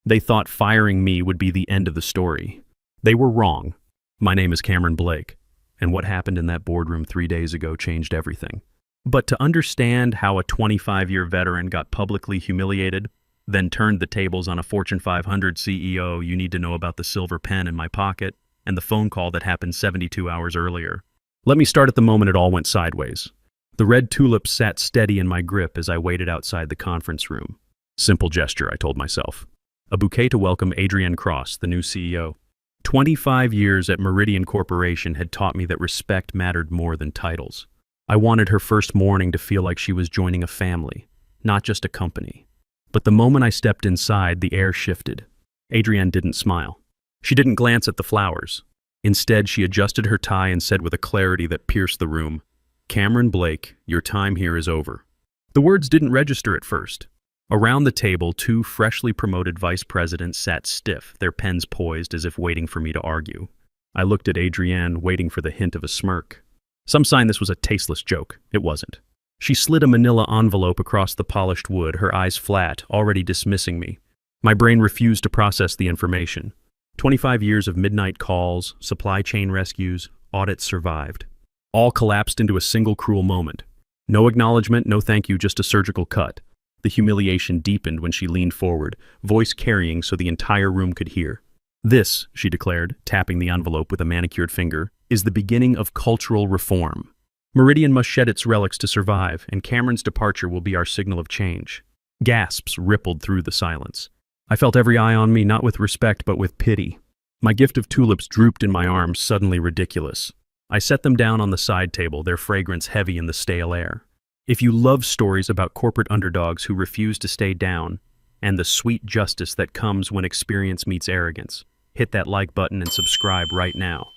They thought firing me would be the end of the story. They were wrong. My name is Cameron Blake, and what happened in that boardroom 3 days ago changed everything. But to understand how a 25-year veteran got publicly humiliated, then turned the tables on a Fortune 500 CEO, you need to know about the silver pen in my pocket and the phone call that happened 72 hours earlier. Let me start at the moment it all went sideways. The red tulips sat steady in my grip as I waited outside the conference room. Simple gesture, I told myself. A bouquet to welcome Adrienne Cross, the new CEO. 25 years at Meridian Corporation had taught me that respect mattered more than titles. I wanted her first morning to feel like she was joining a family, not just a company. But the moment I stepped inside, the air shifted. Adrienne didn't smile. She didn't glance at the flowers. Instead, she adjusted her tie and said with a clarity that pierced the room, "Cameron Blake, your time here is over." The words didn't register at first. Around the table, two freshly promoted vice presidents sat stiff, their pens poised as if waiting for me to argue. I looked at Adrienne, waiting for the hint of a smirk. Some sign this was a tasteless joke. It wasn't. She slid a manila envelope across the polished wood, her eyes flat, already dismissing me. My brain refused to process the information. 25 years of midnight calls, supply chain rescues, audits survived. All collapsed into a single cruel moment. No acknowledgement, no thank you, just a surgical cut. The humiliation deepened when she leaned forward, voice carrying so the entire room could hear. "This," she declared, tapping the envelope with a manicured finger, "is the beginning of cultural reform. Meridian must shed its relics to survive, and Cameron's departure will be our signal of change." Gasps rippled through the silence. I felt every eye on me, not with respect but with pity. My gift of tulips drooped in my arms, suddenly ridiculous. I set them down on the side table, their fragrance heavy in the stale air. If you love stories about corporate underdogs who refuse to stay down, and the sweet justice that comes when experience meets arrogance, hit that like button and subscribe right now.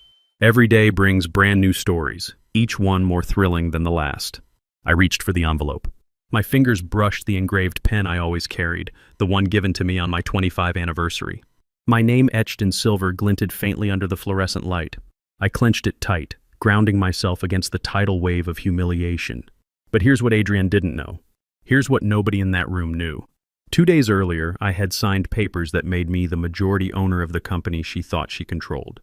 Every day brings brand new stories, each one more thrilling than the last. I reached for the envelope. My fingers brushed the engraved pen I always carried, the one given to me on my 25th anniversary. My name etched in silver glinted faintly under the fluorescent light. I clenched it tight, grounding myself against the tidal wave of humiliation. But here's what Adrienne didn't know. Here's what nobody in that room knew. 2 days earlier, I had signed papers that made me the majority owner of the company she thought she controlled.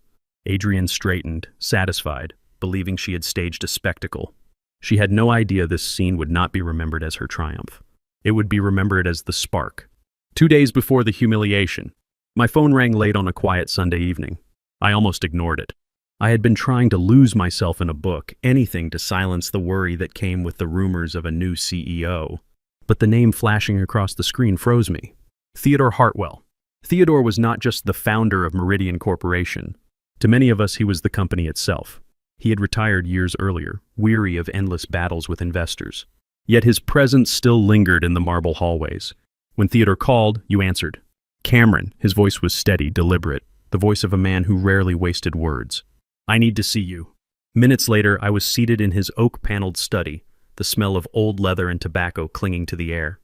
Adrienne straightened, satisfied, believing she had staged a spectacle. She had no idea this scene would not be remembered as her triumph. It would be remembered as the spark. 2 days before the humiliation, my phone rang late on a quiet Sunday evening. I almost ignored it. I had been trying to lose myself in a book, anything to silence the worry that came with the rumors of a new CEO. But the name flashing across the screen froze me. Theodore Hartwell. Theodore was not just the founder of Meridian Corporation. To many of us, he was the company itself. He had retired years earlier, weary of endless battles with investors. Yet his presence still lingered in the marble hallways. When Theodore called, you answered. "Cameron," his voice was steady, deliberate, the voice of a man who rarely wasted words. "I need to see you." Minutes later, I was seated in his oak-paneled study, the smell of old leather and tobacco clinging to the air.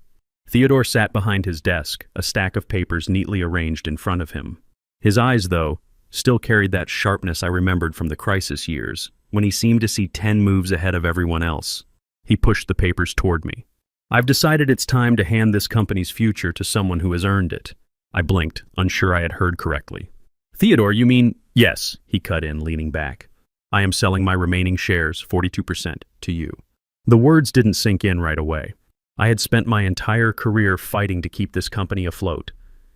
Theodore sat behind his desk, a stack of papers neatly arranged in front of him. His eyes, though, still carried that sharpness I remembered from the crisis years, when he seemed to see 10 moves ahead of everyone else. He pushed the papers toward me. "I've decided it's time to hand this company's future to someone who has earned it." I blinked, unsure I had heard correctly. "Theodore, you mean—" "Yes," he cut in, leaning back. "I am selling my remaining shares, 42%, to you." The words didn't sink in right away. I had spent my entire career fighting to keep this company afloat,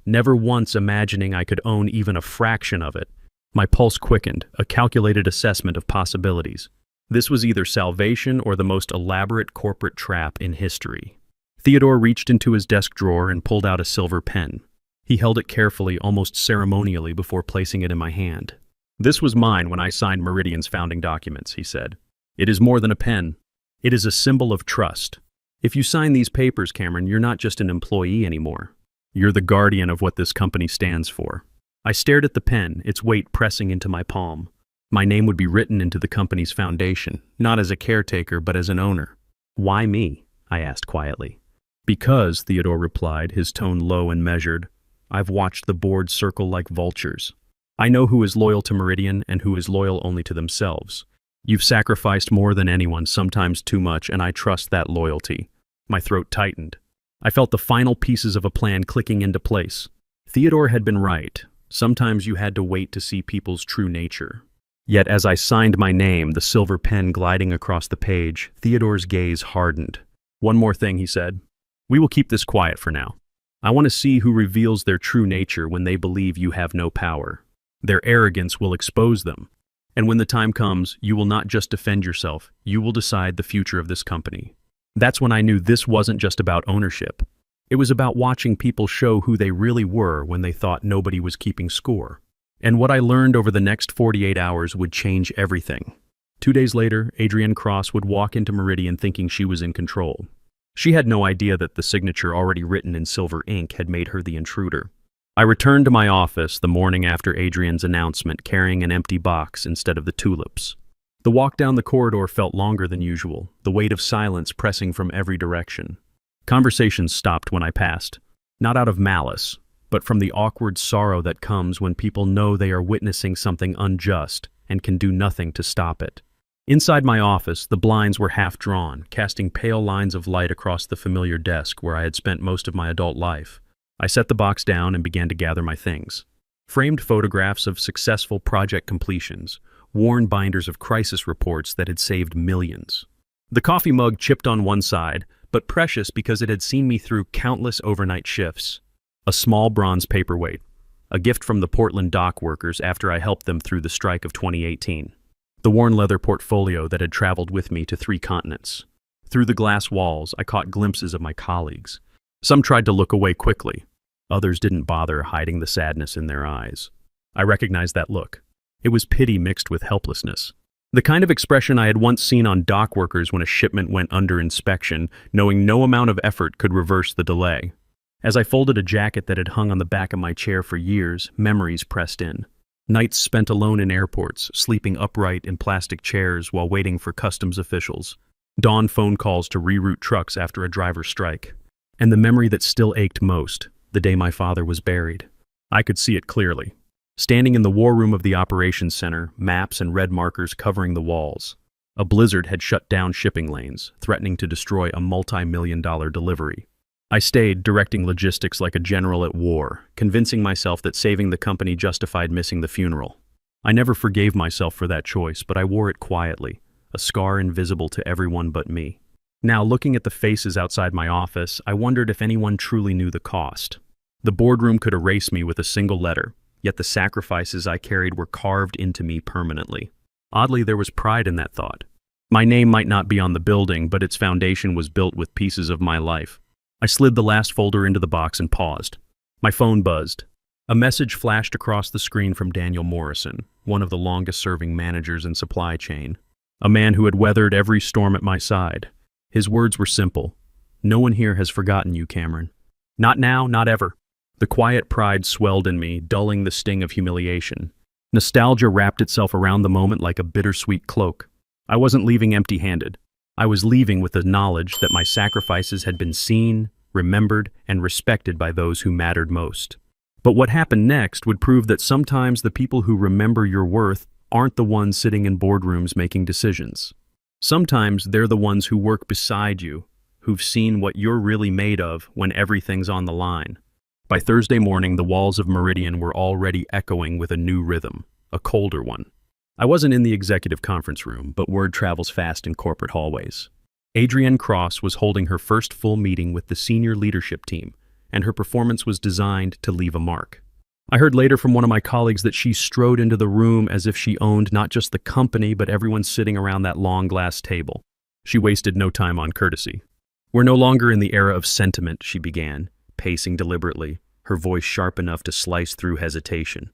never once imagining I could own even a fraction of it. My pulse quickened, a calculated assessment of possibilities. This was either salvation or the most elaborate corporate trap in history. Theodore reached into his desk drawer and pulled out a silver pen. He held it carefully, almost ceremonially, before placing it in my hand. "This was mine when I signed Meridian's founding documents," he said. "It is more than a pen. It is a symbol of trust. If you sign these papers, Cameron, you're not just an employee anymore. You're the guardian of what this company stands for." I stared at the pen, its weight pressing into my palm. My name would be written into the company's foundation, not as a caretaker, but as an owner. "Why me?" I asked quietly. "Because," Theodore replied, his tone low and measured, "I've watched the board circle like vultures. I know who is loyal to Meridian and who is loyal only to themselves. You've sacrificed more than anyone, sometimes too much, and I trust that loyalty." My throat tightened. I felt the final pieces of a plan clicking into place. Theodore had been right. Sometimes you had to wait to see people's true nature. Yet as I signed my name, the silver pen gliding across the page, Theodore's gaze hardened. "One more thing," he said. "We will keep this quiet for now. I want to see who reveals their true nature when they believe you have no power. Their arrogance will expose them. And when the time comes, you will not just defend yourself, you will decide the future of this company." That's when I knew this wasn't just about ownership. It was about watching people show who they really were when they thought nobody was keeping score. And what I learned over the next 48 hours would change everything. 2 days later, Adrienne Cross would walk into Meridian thinking she was in control. She had no idea that the signature already written in silver ink had made her the intruder. I returned to my office the morning after Adrienne's announcement, carrying an empty box instead of the tulips. The walk down the corridor felt longer than usual, the weight of silence pressing from every direction. Conversations stopped when I passed, not out of malice, but from the awkward sorrow that comes when people know they are witnessing something unjust and can do nothing to stop it. Inside my office, the blinds were half drawn, casting pale lines of light across the familiar desk where I had spent most of my adult life. I set the box down and began to gather my things. Framed photographs of successful project completions, worn binders of crisis reports that had saved millions. The coffee mug chipped on one side, but precious because it had seen me through countless overnight shifts. A small bronze paperweight, a gift from the Portland dock workers after I helped them through the strike of 2018. The worn leather portfolio that had traveled with me to 3 continents. Through the glass walls, I caught glimpses of my colleagues. Some tried to look away quickly. Others didn't bother hiding the sadness in their eyes. I recognized that look. It was pity mixed with helplessness. The kind of expression I had once seen on dock workers when a shipment went under inspection, knowing no amount of effort could reverse the delay. As I folded a jacket that had hung on the back of my chair for years, memories pressed in. Nights spent alone in airports, sleeping upright in plastic chairs while waiting for customs officials. Dawn phone calls to reroute trucks after a driver's strike. And the memory that still ached most, the day my father was buried. I could see it clearly. Standing in the war room of the operations center, maps and red markers covering the walls. A blizzard had shut down shipping lanes, threatening to destroy a multi-million-dollar delivery. I stayed, directing logistics like a general at war, convincing myself that saving the company justified missing the funeral. I never forgave myself for that choice, but I wore it quietly, a scar invisible to everyone but me. Now, looking at the faces outside my office, I wondered if anyone truly knew the cost. The boardroom could erase me with a single letter, yet the sacrifices I carried were carved into me permanently. Oddly, there was pride in that thought. My name might not be on the building, but its foundation was built with pieces of my life. I slid the last folder into the box and paused. My phone buzzed. A message flashed across the screen from Daniel Morrison, one of the longest-serving managers in supply chain. A man who had weathered every storm at my side. His words were simple. "No one here has forgotten you, Cameron. Not now, not ever." The quiet pride swelled in me, dulling the sting of humiliation. Nostalgia wrapped itself around the moment like a bittersweet cloak. I wasn't leaving empty-handed. I was leaving with the knowledge that my sacrifices had been seen, remembered, and respected by those who mattered most. But what happened next would prove that sometimes the people who remember your worth aren't the ones sitting in boardrooms making decisions. Sometimes they're the ones who work beside you, who've seen what you're really made of when everything's on the line. By Thursday morning, the walls of Meridian were already echoing with a new rhythm, a colder one. I wasn't in the executive conference room, but word travels fast in corporate hallways. Adrienne Cross was holding her first full meeting with the senior leadership team, and her performance was designed to leave a mark. I heard later from one of my colleagues that she strode into the room as if she owned not just the company, but everyone sitting around that long glass table. She wasted no time on courtesy. "We're no longer in the era of sentiment," she began, pacing deliberately, her voice sharp enough to slice through hesitation.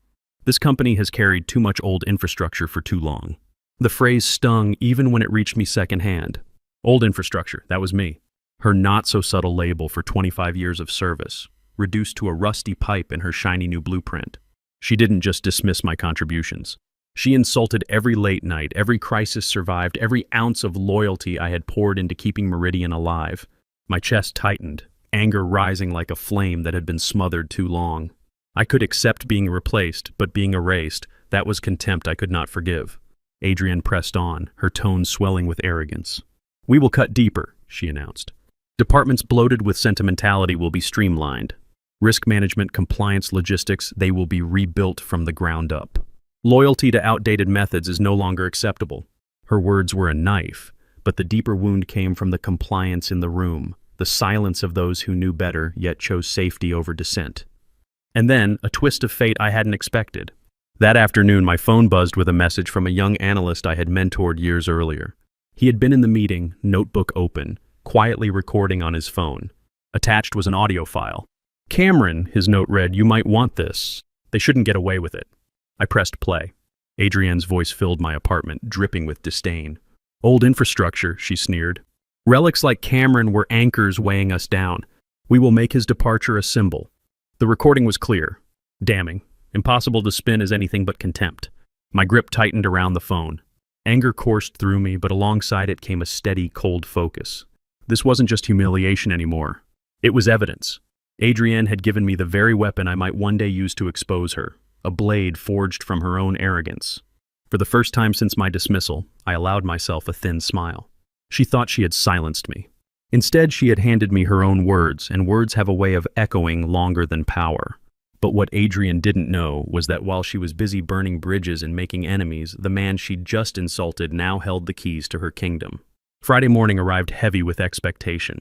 "This company has carried too much old infrastructure for too long." The phrase stung even when it reached me secondhand. Old infrastructure, that was me. Her not-so-subtle label for 25 years of service, reduced to a rusty pipe in her shiny new blueprint. She didn't just dismiss my contributions. She insulted every late night, every crisis survived, every ounce of loyalty I had poured into keeping Meridian alive. My chest tightened, anger rising like a flame that had been smothered too long. I could accept being replaced, but being erased, that was contempt I could not forgive. Adrienne pressed on, her tone swelling with arrogance. "We will cut deeper," she announced. "Departments bloated with sentimentality will be streamlined. Risk management, compliance, logistics, they will be rebuilt from the ground up. Loyalty to outdated methods is no longer acceptable. Her words were a knife, but the deeper wound came from the compliance in the room, the silence of those who knew better yet chose safety over dissent. And then, a twist of fate I hadn't expected. That afternoon, my phone buzzed with a message from a young analyst I had mentored years earlier. He had been in the meeting, notebook open, quietly recording on his phone. Attached was an audio file. "Cameron," his note read, "you might want this. They shouldn't get away with it." I pressed play. Adrienne's voice filled my apartment, dripping with disdain. "Old infrastructure," she sneered. "Relics like Cameron were anchors weighing us down. We will make his departure a symbol." The recording was clear, damning, impossible to spin as anything but contempt. My grip tightened around the phone. Anger coursed through me, but alongside it came a steady, cold focus. This wasn't just humiliation anymore. It was evidence. Adrienne had given me the very weapon I might one day use to expose her, a blade forged from her own arrogance. For the first time since my dismissal, I allowed myself a thin smile. She thought she had silenced me. Instead, she had handed me her own words, and words have a way of echoing longer than power. But what Adrienne didn't know was that while she was busy burning bridges and making enemies, the man she'd just insulted now held the keys to her kingdom. Friday morning arrived heavy with expectation.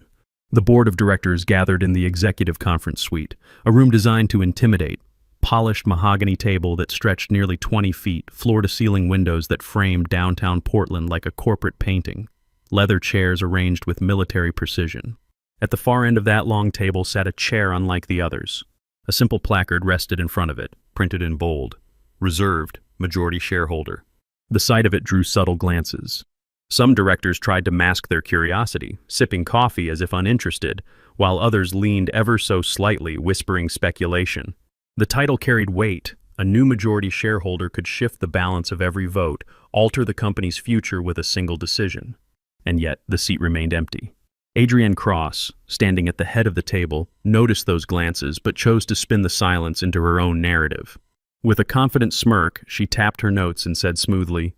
The board of directors gathered in the executive conference suite, a room designed to intimidate. Polished mahogany table that stretched nearly 20 feet, floor-to-ceiling windows that framed downtown Portland like a corporate painting. Leather chairs arranged with military precision. At the far end of that long table sat a chair unlike the others. A simple placard rested in front of it, printed in bold. "Reserved, majority shareholder." The sight of it drew subtle glances. Some directors tried to mask their curiosity, sipping coffee as if uninterested, while others leaned ever so slightly, whispering speculation. The title carried weight. A new majority shareholder could shift the balance of every vote, alter the company's future with a single decision. And yet, the seat remained empty. Adrienne Cross, standing at the head of the table, noticed those glances but chose to spin the silence into her own narrative. With a confident smirk, she tapped her notes and said smoothly,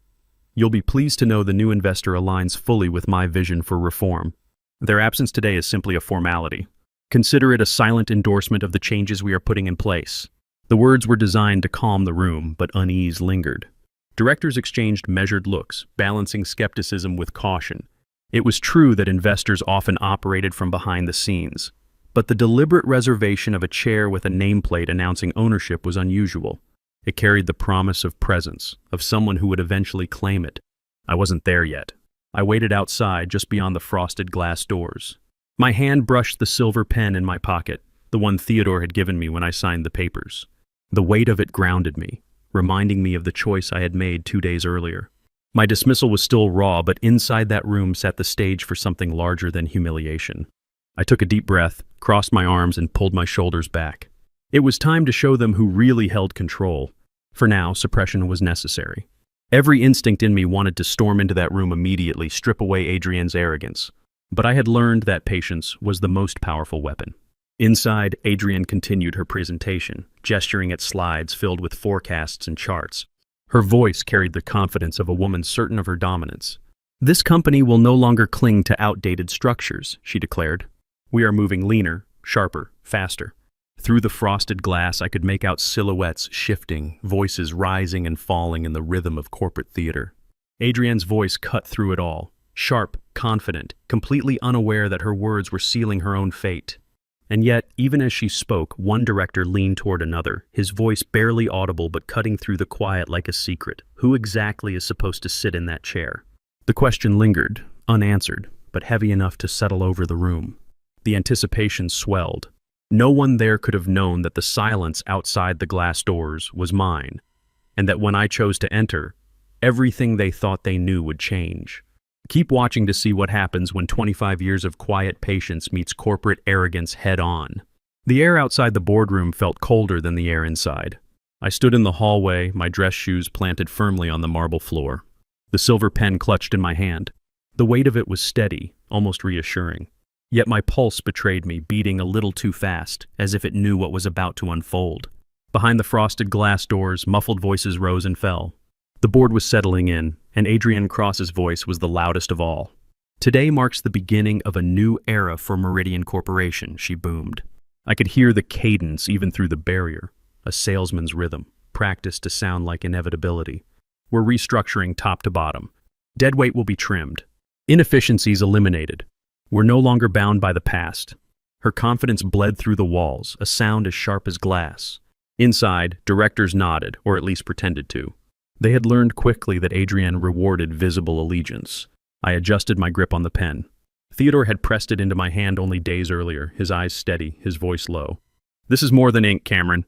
"You'll be pleased to know the new investor aligns fully with my vision for reform. Their absence today is simply a formality. Consider it a silent endorsement of the changes we are putting in place." The words were designed to calm the room, but unease lingered. Directors exchanged measured looks, balancing skepticism with caution. It was true that investors often operated from behind the scenes, but the deliberate reservation of a chair with a nameplate announcing ownership was unusual. It carried the promise of presence, of someone who would eventually claim it. I wasn't there yet. I waited outside, just beyond the frosted glass doors. My hand brushed the silver pen in my pocket, the one Theodore had given me when I signed the papers. The weight of it grounded me, reminding me of the choice I had made 2 days earlier. My dismissal was still raw, but inside that room sat the stage for something larger than humiliation. I took a deep breath, crossed my arms, and pulled my shoulders back. It was time to show them who really held control. For now, suppression was necessary. Every instinct in me wanted to storm into that room immediately, strip away Adrienne's arrogance. But I had learned that patience was the most powerful weapon. Inside, Adrienne continued her presentation, gesturing at slides filled with forecasts and charts. Her voice carried the confidence of a woman certain of her dominance. "This company will no longer cling to outdated structures," she declared. "We are moving leaner, sharper, faster." Through the frosted glass, I could make out silhouettes shifting, voices rising and falling in the rhythm of corporate theater. Adrienne's voice cut through it all, sharp, confident, completely unaware that her words were sealing her own fate. And yet, even as she spoke, one director leaned toward another, his voice barely audible but cutting through the quiet like a secret. Who exactly is supposed to sit in that chair? The question lingered, unanswered, but heavy enough to settle over the room. The anticipation swelled. No one there could have known that the silence outside the glass doors was mine, and that when I chose to enter, everything they thought they knew would change. Keep watching to see what happens when 25 years of quiet patience meets corporate arrogance head-on. The air outside the boardroom felt colder than the air inside. I stood in the hallway, my dress shoes planted firmly on the marble floor. The silver pen clutched in my hand. The weight of it was steady, almost reassuring. Yet my pulse betrayed me, beating a little too fast, as if it knew what was about to unfold. Behind the frosted glass doors, muffled voices rose and fell. The board was settling in, and Adrienne Cross's voice was the loudest of all. "Today marks the beginning of a new era for Meridian Corporation," she boomed. I could hear the cadence even through the barrier, a salesman's rhythm, practiced to sound like inevitability. We're restructuring top to bottom. Deadweight will be trimmed. Inefficiencies eliminated. We're no longer bound by the past. Her confidence bled through the walls, a sound as sharp as glass. Inside, directors nodded, or at least pretended to. They had learned quickly that Adrienne rewarded visible allegiance. I adjusted my grip on the pen. Theodore had pressed it into my hand only days earlier, his eyes steady, his voice low. "This is more than ink, Cameron.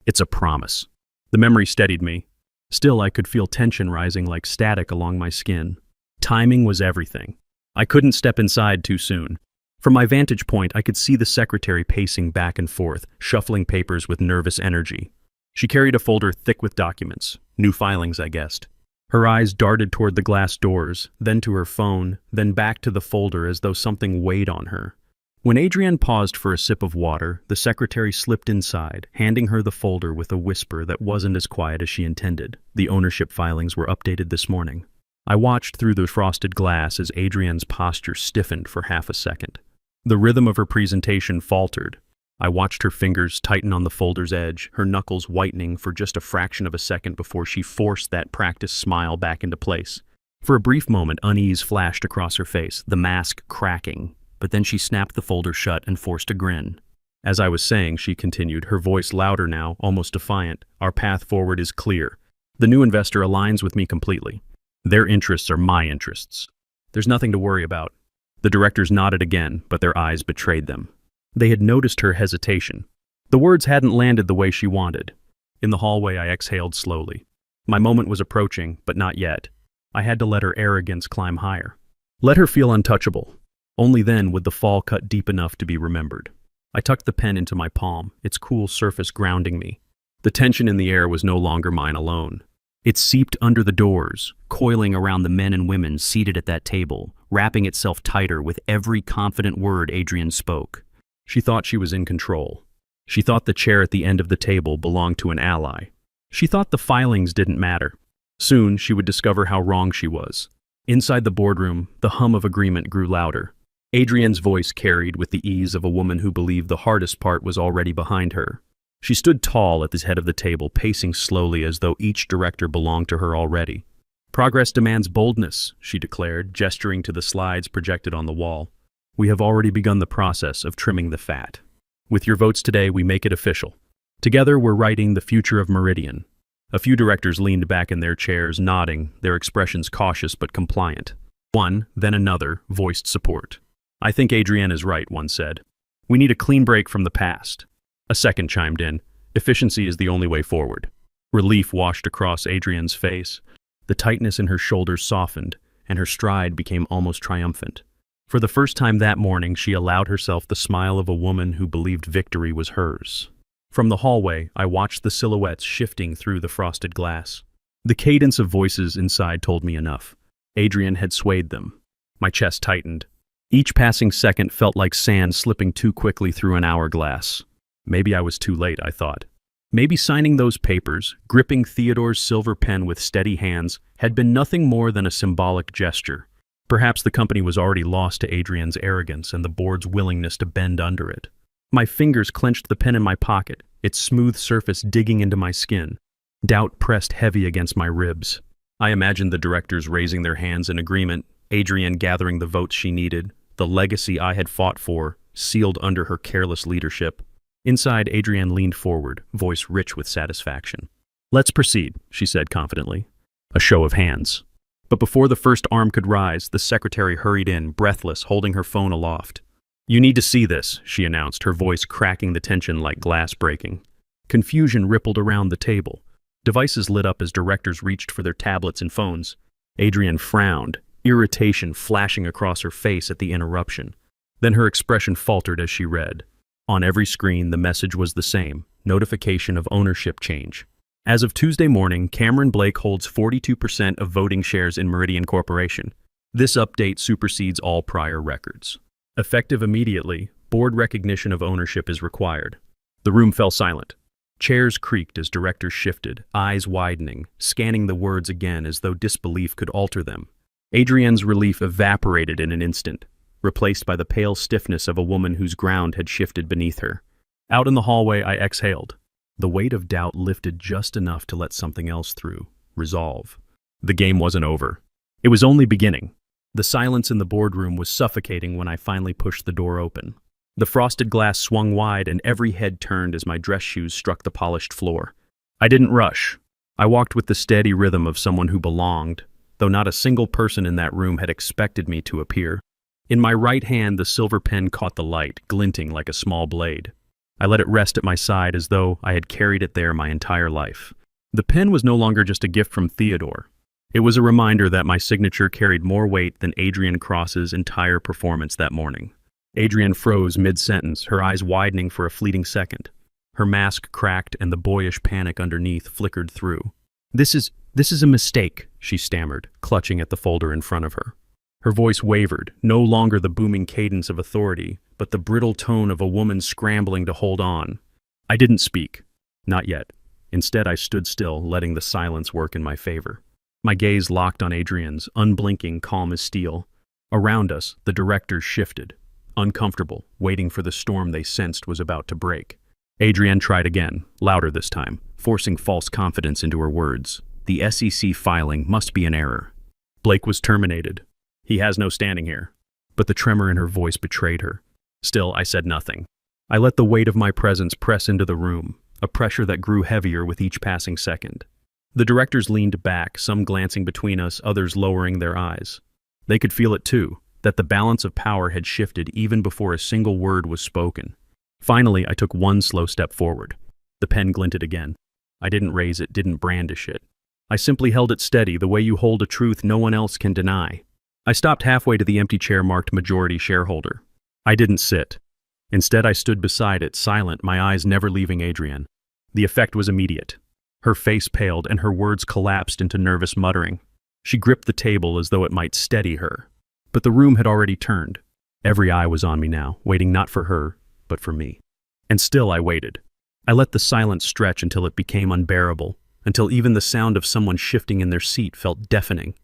It's a promise." The memory steadied me. Still, I could feel tension rising like static along my skin. Timing was everything. I couldn't step inside too soon. From my vantage point, I could see the secretary pacing back and forth, shuffling papers with nervous energy. She carried a folder thick with documents. New filings, I guessed. Her eyes darted toward the glass doors, then to her phone, then back to the folder as though something weighed on her. When Adrienne paused for a sip of water, the secretary slipped inside, handing her the folder with a whisper that wasn't as quiet as she intended. The ownership filings were updated this morning. I watched through the frosted glass as Adrienne's posture stiffened for half a second. The rhythm of her presentation faltered. I watched her fingers tighten on the folder's edge, her knuckles whitening for just a fraction of a second before she forced that practiced smile back into place. For a brief moment, unease flashed across her face, the mask cracking, but then she snapped the folder shut and forced a grin. As I was saying, she continued, her voice louder now, almost defiant, "Our path forward is clear. The new investor aligns with me completely. Their interests are my interests. There's nothing to worry about." The directors nodded again, but their eyes betrayed them. They had noticed her hesitation. The words hadn't landed the way she wanted. In the hallway, I exhaled slowly. My moment was approaching, but not yet. I had to let her arrogance climb higher. Let her feel untouchable. Only then would the fall cut deep enough to be remembered. I tucked the pen into my palm, its cool surface grounding me. The tension in the air was no longer mine alone. It seeped under the doors, coiling around the men and women seated at that table, wrapping itself tighter with every confident word Adrienne spoke. She thought she was in control. She thought the chair at the end of the table belonged to an ally. She thought the filings didn't matter. Soon, she would discover how wrong she was. Inside the boardroom, the hum of agreement grew louder. Adrienne's voice carried with the ease of a woman who believed the hardest part was already behind her. She stood tall at the head of the table, pacing slowly as though each director belonged to her already. "Progress demands boldness," she declared, gesturing to the slides projected on the wall. "We have already begun the process of trimming the fat. With your votes today, we make it official. Together, we're writing the future of Meridian." A few directors leaned back in their chairs, nodding, their expressions cautious but compliant. One, then another, voiced support. "I think Adrienne is right," one said. "We need a clean break from the past." A second chimed in. "Efficiency is the only way forward." Relief washed across Adrienne's face. The tightness in her shoulders softened, and her stride became almost triumphant. For the first time that morning, she allowed herself the smile of a woman who believed victory was hers. From the hallway, I watched the silhouettes shifting through the frosted glass. The cadence of voices inside told me enough. Adrienne had swayed them. My chest tightened. Each passing second felt like sand slipping too quickly through an hourglass. Maybe I was too late, I thought. Maybe signing those papers, gripping Theodore's silver pen with steady hands, had been nothing more than a symbolic gesture. Perhaps the company was already lost to Adrienne's arrogance and the board's willingness to bend under it. My fingers clenched the pen in my pocket, its smooth surface digging into my skin. Doubt pressed heavy against my ribs. I imagined the directors raising their hands in agreement, Adrienne gathering the votes she needed, the legacy I had fought for, sealed under her careless leadership. Inside, Adrienne leaned forward, voice rich with satisfaction. "Let's proceed," she said confidently. A show of hands. But before the first arm could rise, the secretary hurried in, breathless, holding her phone aloft. "You need to see this," she announced, her voice cracking the tension like glass breaking. Confusion rippled around the table. Devices lit up as directors reached for their tablets and phones. Adrienne frowned, irritation flashing across her face at the interruption. Then her expression faltered as she read. On every screen, the message was the same: notification of ownership change. As of Tuesday morning, Cameron Blake holds 42% of voting shares in Meridian Corporation. This update supersedes all prior records. Effective immediately, board recognition of ownership is required. The room fell silent. Chairs creaked as directors shifted, eyes widening, scanning the words again as though disbelief could alter them. Adrienne's relief evaporated in an instant, replaced by the pale stiffness of a woman whose ground had shifted beneath her. Out in the hallway, I exhaled. The weight of doubt lifted just enough to let something else through. Resolve. The game wasn't over. It was only beginning. The silence in the boardroom was suffocating when I finally pushed the door open. The frosted glass swung wide and every head turned as my dress shoes struck the polished floor. I didn't rush. I walked with the steady rhythm of someone who belonged, though not a single person in that room had expected me to appear. In my right hand, the silver pen caught the light, glinting like a small blade. I let it rest at my side as though I had carried it there my entire life. The pen was no longer just a gift from Theodore. It was a reminder that my signature carried more weight than Adrian Cross's entire performance that morning. Adrian froze mid-sentence, her eyes widening for a fleeting second. Her mask cracked and the boyish panic underneath flickered through. This is a mistake," she stammered, clutching at the folder in front of her. Her voice wavered, no longer the booming cadence of authority, but the brittle tone of a woman scrambling to hold on. I didn't speak. Not yet. Instead, I stood still, letting the silence work in my favor. My gaze locked on Adrian's, unblinking, calm as steel. Around us, the directors shifted, uncomfortable, waiting for the storm they sensed was about to break. Adrienne tried again, louder this time, forcing false confidence into her words. The SEC filing must be an error. Blake was terminated. He has no standing here. But the tremor in her voice betrayed her. Still, I said nothing. I let the weight of my presence press into the room, a pressure that grew heavier with each passing second. The directors leaned back, some glancing between us, others lowering their eyes. They could feel it too, that the balance of power had shifted even before a single word was spoken. Finally, I took one slow step forward. The pen glinted again. I didn't raise it, didn't brandish it. I simply held it steady, the way you hold a truth no one else can deny. I stopped halfway to the empty chair marked majority shareholder. I didn't sit. Instead, I stood beside it, silent, my eyes never leaving Adrienne. The effect was immediate. Her face paled and her words collapsed into nervous muttering. She gripped the table as though it might steady her. But the room had already turned. Every eye was on me now, waiting not for her, but for me. And still I waited. I let the silence stretch until it became unbearable, until even the sound of someone shifting in their seat felt deafening.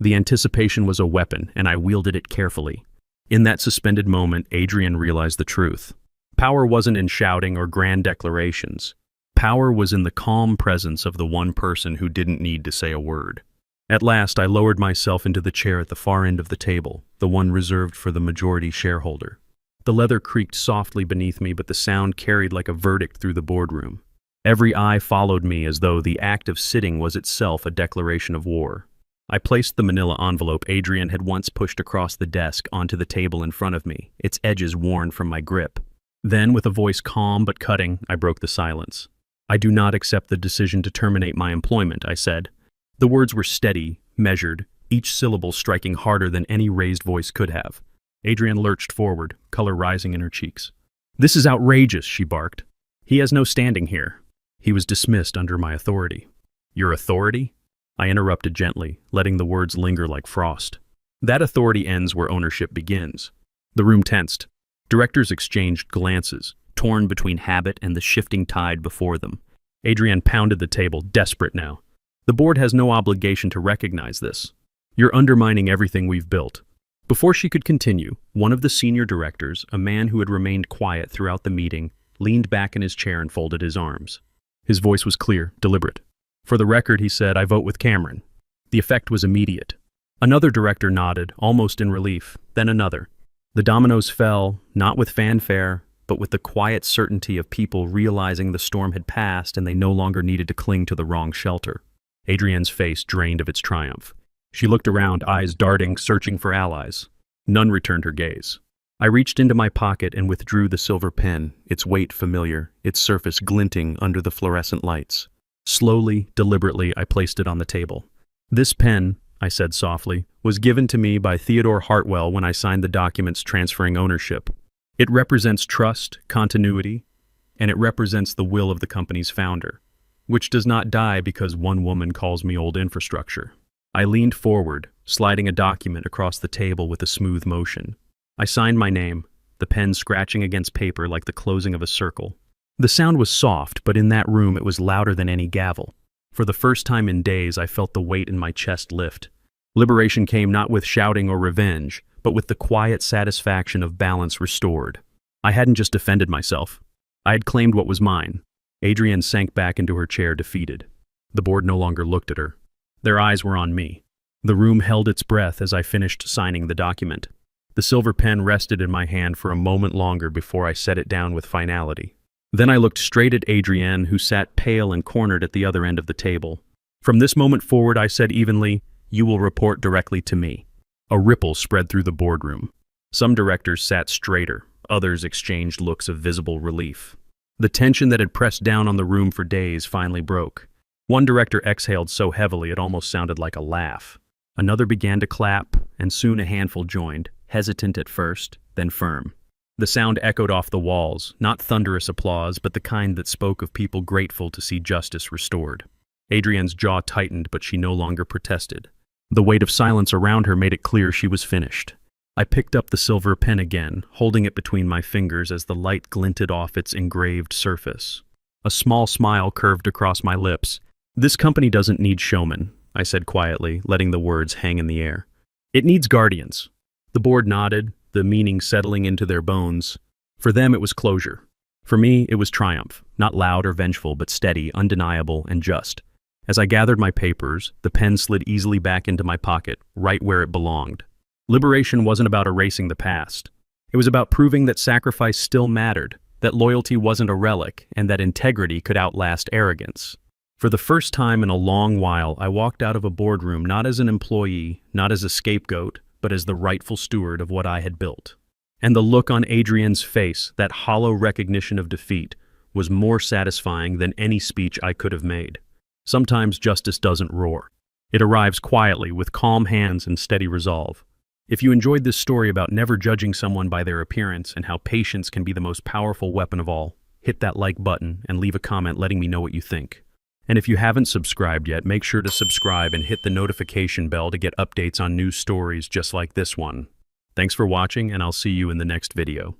The anticipation was a weapon, and I wielded it carefully. In that suspended moment, Adrian realized the truth. Power wasn't in shouting or grand declarations. Power was in the calm presence of the one person who didn't need to say a word. At last, I lowered myself into the chair at the far end of the table, the one reserved for the majority shareholder. The leather creaked softly beneath me, but the sound carried like a verdict through the boardroom. Every eye followed me as though the act of sitting was itself a declaration of war. I placed the manila envelope Adrian had once pushed across the desk onto the table in front of me, its edges worn from my grip. Then, with a voice calm but cutting, I broke the silence. "I do not accept the decision to terminate my employment," I said. The words were steady, measured, each syllable striking harder than any raised voice could have. Adrienne lurched forward, color rising in her cheeks. "This is outrageous," she barked. "He has no standing here." He was dismissed under my authority. "Your authority?" I interrupted gently, letting the words linger like frost. "That authority ends where ownership begins." The room tensed. Directors exchanged glances, torn between habit and the shifting tide before them. Adrienne pounded the table, desperate now. "The board has no obligation to recognize this. You're undermining everything we've built." Before she could continue, one of the senior directors, a man who had remained quiet throughout the meeting, leaned back in his chair and folded his arms. His voice was clear, deliberate. "For the record," he said, "I vote with Cameron." The effect was immediate. Another director nodded, almost in relief, then another. The dominoes fell, not with fanfare, but with the quiet certainty of people realizing the storm had passed and they no longer needed to cling to the wrong shelter. Adrienne's face drained of its triumph. She looked around, eyes darting, searching for allies. None returned her gaze. I reached into my pocket and withdrew the silver pen, its weight familiar, its surface glinting under the fluorescent lights. Slowly, deliberately, I placed it on the table. "This pen," I said softly, "was given to me by Theodore Hartwell when I signed the documents transferring ownership. It represents trust, continuity, and it represents the will of the company's founder, which does not die because one woman calls me old infrastructure." I leaned forward, sliding a document across the table with a smooth motion. I signed my name, the pen scratching against paper like the closing of a circle. The sound was soft, but in that room it was louder than any gavel. For the first time in days, I felt the weight in my chest lift. Liberation came not with shouting or revenge, but with the quiet satisfaction of balance restored. I hadn't just defended myself. I had claimed what was mine. Adrienne sank back into her chair, defeated. The board no longer looked at her. Their eyes were on me. The room held its breath as I finished signing the document. The silver pen rested in my hand for a moment longer before I set it down with finality. Then I looked straight at Adrienne, who sat pale and cornered at the other end of the table. From this moment forward, I said evenly, "You will report directly to me." A ripple spread through the boardroom. Some directors sat straighter, others exchanged looks of visible relief. The tension that had pressed down on the room for days finally broke. One director exhaled so heavily it almost sounded like a laugh. Another began to clap, and soon a handful joined, hesitant at first, then firm. The sound echoed off the walls, not thunderous applause, but the kind that spoke of people grateful to see justice restored. Adrienne's jaw tightened, but she no longer protested. The weight of silence around her made it clear she was finished. I picked up the silver pen again, holding it between my fingers as the light glinted off its engraved surface. A small smile curved across my lips. "This company doesn't need showmen," I said quietly, letting the words hang in the air. "It needs guardians." The board nodded, the meaning settling into their bones. For them, it was closure. For me, it was triumph, not loud or vengeful, but steady, undeniable, and just. As I gathered my papers, the pen slid easily back into my pocket, right where it belonged. Liberation wasn't about erasing the past. It was about proving that sacrifice still mattered, that loyalty wasn't a relic, and that integrity could outlast arrogance. For the first time in a long while, I walked out of a boardroom not as an employee, not as a scapegoat, but as the rightful steward of what I had built. And the look on Adrienne's face, that hollow recognition of defeat, was more satisfying than any speech I could have made. Sometimes justice doesn't roar. It arrives quietly, with calm hands and steady resolve. If you enjoyed this story about never judging someone by their appearance and how patience can be the most powerful weapon of all, hit that like button and leave a comment letting me know what you think. And if you haven't subscribed yet, make sure to subscribe and hit the notification bell to get updates on new stories just like this one. Thanks for watching, and I'll see you in the next video.